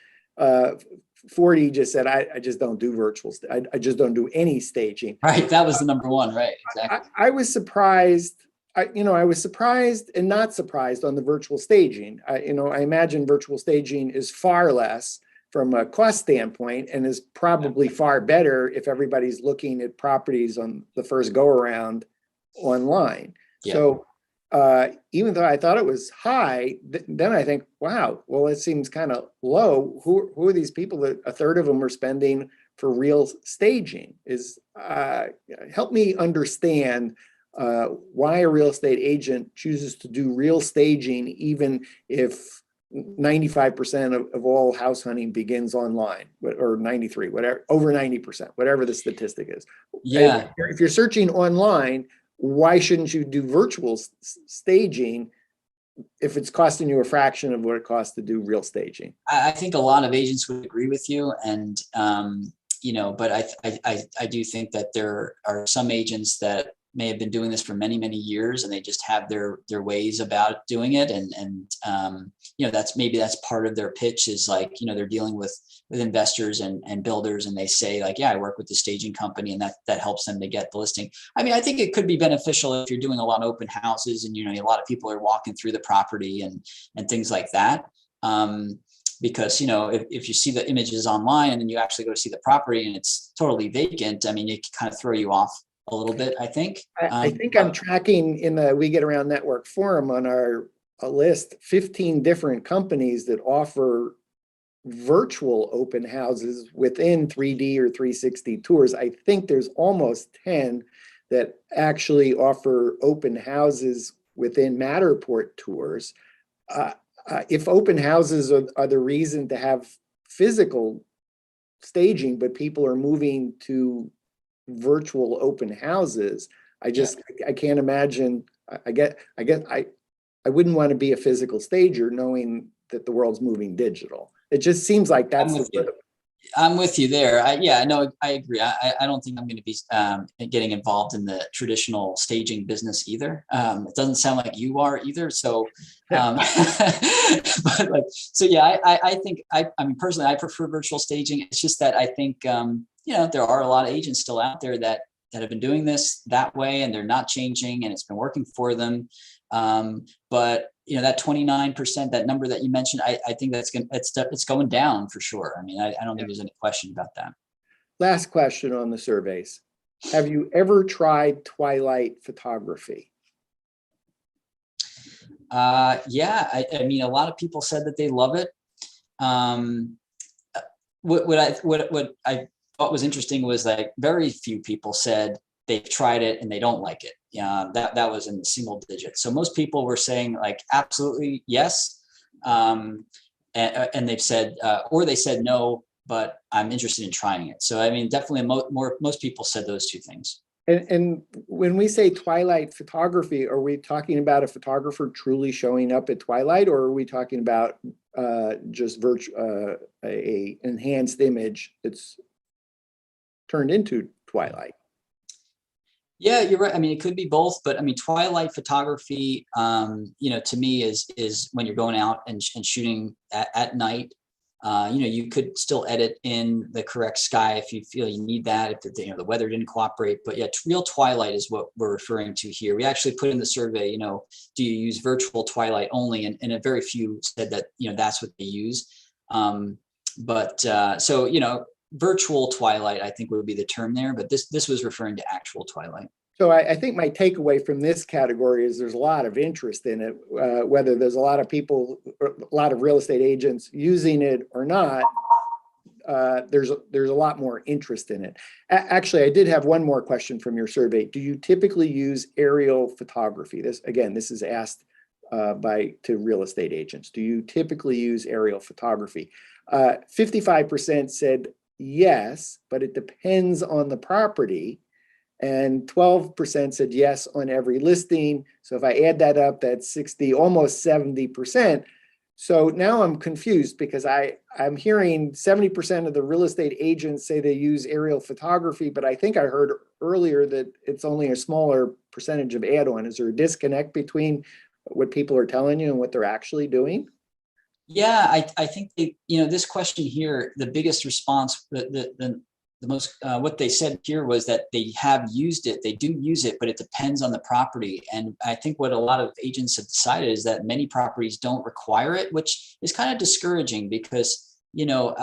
40 just said, I just don't do virtual. I just don't do any staging. Right, that was the number one, right? Exactly. I was surprised. I was surprised and not surprised on the virtual staging. I imagine virtual staging is far less from a cost standpoint, and is probably far better if everybody's looking at properties on the first go around online. Yeah. So even though I thought it was high, then I think, wow, well, it seems kind of low. Who are these people that a third of them are spending for real staging? Help me understand why a real estate agent chooses to do real staging, even if 95% of all house hunting begins online, or 93, whatever, over 90%, whatever the statistic is. Yeah. And if you're searching online, why shouldn't you do virtual staging if it's costing you a fraction of what it costs to do real staging? I think a lot of agents would agree with you. And, but I do think that there are some agents that may have been doing this for many, many years, and they just have their ways about doing it. And that's part of their pitch, is like, they're dealing with investors and builders, and they say like, yeah, I work with the staging company, and that helps them to get the listing. I mean, I think it could be beneficial if you're doing a lot of open houses and, a lot of people are walking through the property and things like that. Because, if you see the images online and then you actually go to see the property and it's totally vacant, I mean, it can kind of throw you off a little bit, I think. I think I'm tracking in the We Get Around Network forum on our list 15 different companies that offer virtual open houses within 3D or 360 tours. I think there's almost 10 that actually offer open houses within Matterport tours. If open houses are the reason to have physical staging, but people are moving to virtual open houses. I can't imagine, I wouldn't want to be a physical stager knowing that the world's moving digital. It just seems like I'm that's with you. I'm with you there. I agree. I don't think I'm going to be getting involved in the traditional staging business either. It doesn't sound like you are either. So, but like, so yeah, I think I mean, personally, I prefer virtual staging. It's just that I think, there are a lot of agents still out there that have been doing this that way, and they're not changing, and it's been working for them. But that 29%, that number that you mentioned, I think it's going down for sure. I mean, I don't think there's any question about that. Last question on the surveys. Have you ever tried twilight photography? Yeah, I mean, a lot of people said that they love it. What I thought was interesting was like very few people said they've tried it and they don't like it. That was in the single digits. So most people were saying like, absolutely, yes. And they've said, or they said no, but I'm interested in trying it. So, I mean, definitely most people said those two things. And when we say twilight photography, are we talking about a photographer truly showing up at twilight, or are we talking about just a enhanced image that's turned into twilight? Yeah, you're right. I mean, it could be both, but I mean, twilight photography, to me is when you're going out and shooting at night. You could still edit in the correct sky if you feel you need that, if the weather didn't cooperate. But yeah, real twilight is what we're referring to here. We actually put in the survey, do you use virtual twilight only? And a very few said that, that's what they use. Virtual twilight, I think, would be the term there, but this was referring to actual twilight. So I think my takeaway from this category is there's a lot of interest in it, whether there's a lot of people, a lot of real estate agents using it or not. There's a lot more interest in it. Actually, I did have one more question from your survey. Do you typically use aerial photography? This is asked to real estate agents. Do you typically use aerial photography? 55% said yes, but it depends on the property. And 12% said yes on every listing. So if I add that up, that's 60, almost 70%. So now I'm confused because I'm hearing 70% of the real estate agents say they use aerial photography, but I think I heard earlier that it's only a smaller percentage of add-on. Is there a disconnect between what people are telling you and what they're actually doing? Yeah, I think this question here, the biggest response, the most, what they said here was that they have used it. They do use it, but it depends on the property. And I think what a lot of agents have decided is that many properties don't require it, which is kind of discouraging because, aerial,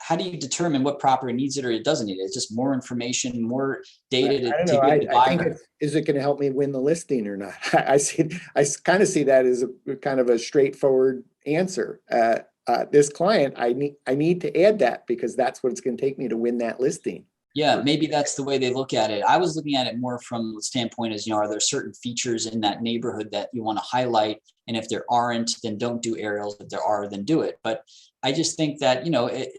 how do you determine what property needs it or it doesn't need it? It's just more information, more data I don't to know. give the buyer. Is it going to help me win the listing or not? I kind of see that as a kind of a straightforward answer. This client, I need to add that because that's what it's going to take me to win that listing. Yeah, maybe that's the way they look at it. I was looking at it more from the standpoint as, are there certain features in that neighborhood that you want to highlight? And if there aren't, then don't do aerials. If there are, then do it. But I just think that,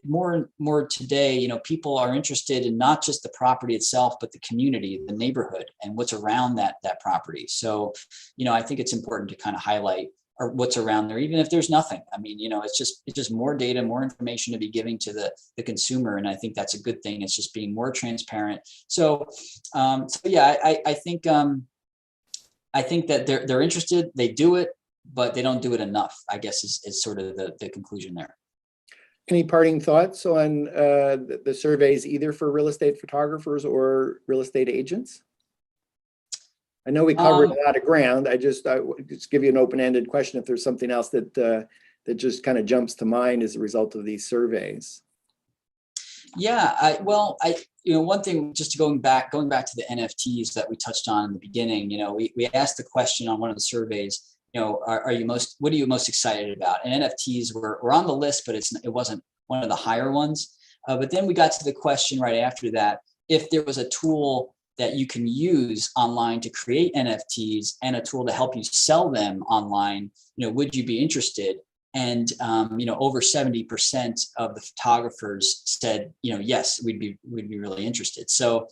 more and more today, people are interested in not just the property itself, but the community, the neighborhood, and what's around that property. So, I think it's important to kind of highlight or what's around there, even if there's nothing. I mean, it's just more data, more information to be giving to the consumer. And I think that's a good thing. It's just being more transparent. So yeah, I think that they're interested, they do it, but they don't do it enough, I guess is sort of the conclusion there. Any parting thoughts on the surveys, either for real estate photographers or real estate agents? I know we covered a lot of ground. I just give you an open-ended question if there's something else that just kind of jumps to mind as a result of these surveys. Yeah, one thing, just going back to the NFTs that we touched on in the beginning, we asked the question on one of the surveys, what are you most excited about? And NFTs were on the list, but it wasn't one of the higher ones. But then we got to the question right after that, if there was a tool that you can use online to create NFTs and a tool to help you sell them online, would you be interested? And over 70% of the photographers said, yes, we'd be really interested. So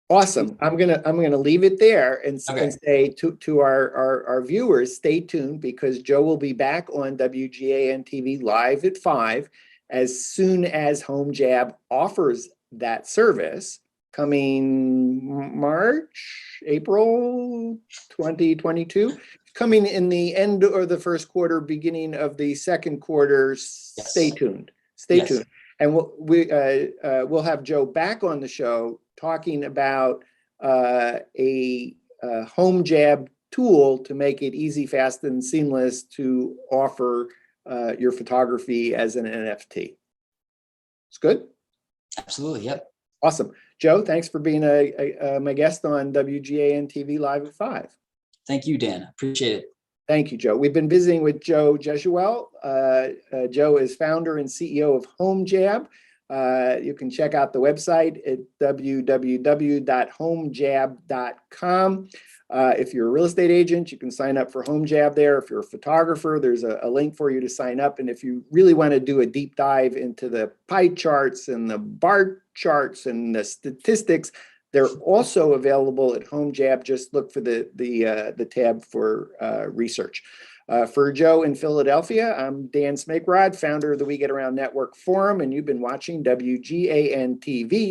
awesome. I'm gonna leave it there and Okay. say to our viewers, stay tuned, because Joe will be back on WGAN TV live at 5 as soon as Home Jab offers that service coming April 2022, coming in the end or the first quarter, beginning of the second quarter. Stay Yes. tuned. Stay Yes. tuned. And we'll have Joe back on the show talking about a Home Jab tool to make it easy, fast, and seamless to offer your photography as an NFT. It's good? Absolutely. Yep. Awesome. Joe, thanks for being my guest on WGAN TV Live at 5. Thank you, Dan. Appreciate it. Thank you, Joe. We've been visiting with Joe Jesuel. Joe is founder and CEO of Home Jab. You can check out the website at www.homejab.com. If you're a real estate agent, you can sign up for Home Jab there. If you're a photographer, there's a link for you to sign up. And if you really want to do a deep dive into the pie charts and the bar charts and the statistics, they're also available at Home Jab. Just look for the tab for research. For Joe in Philadelphia, I'm Dan Smigrod, founder of the We Get Around Network Forum, and you've been watching WGAN TV.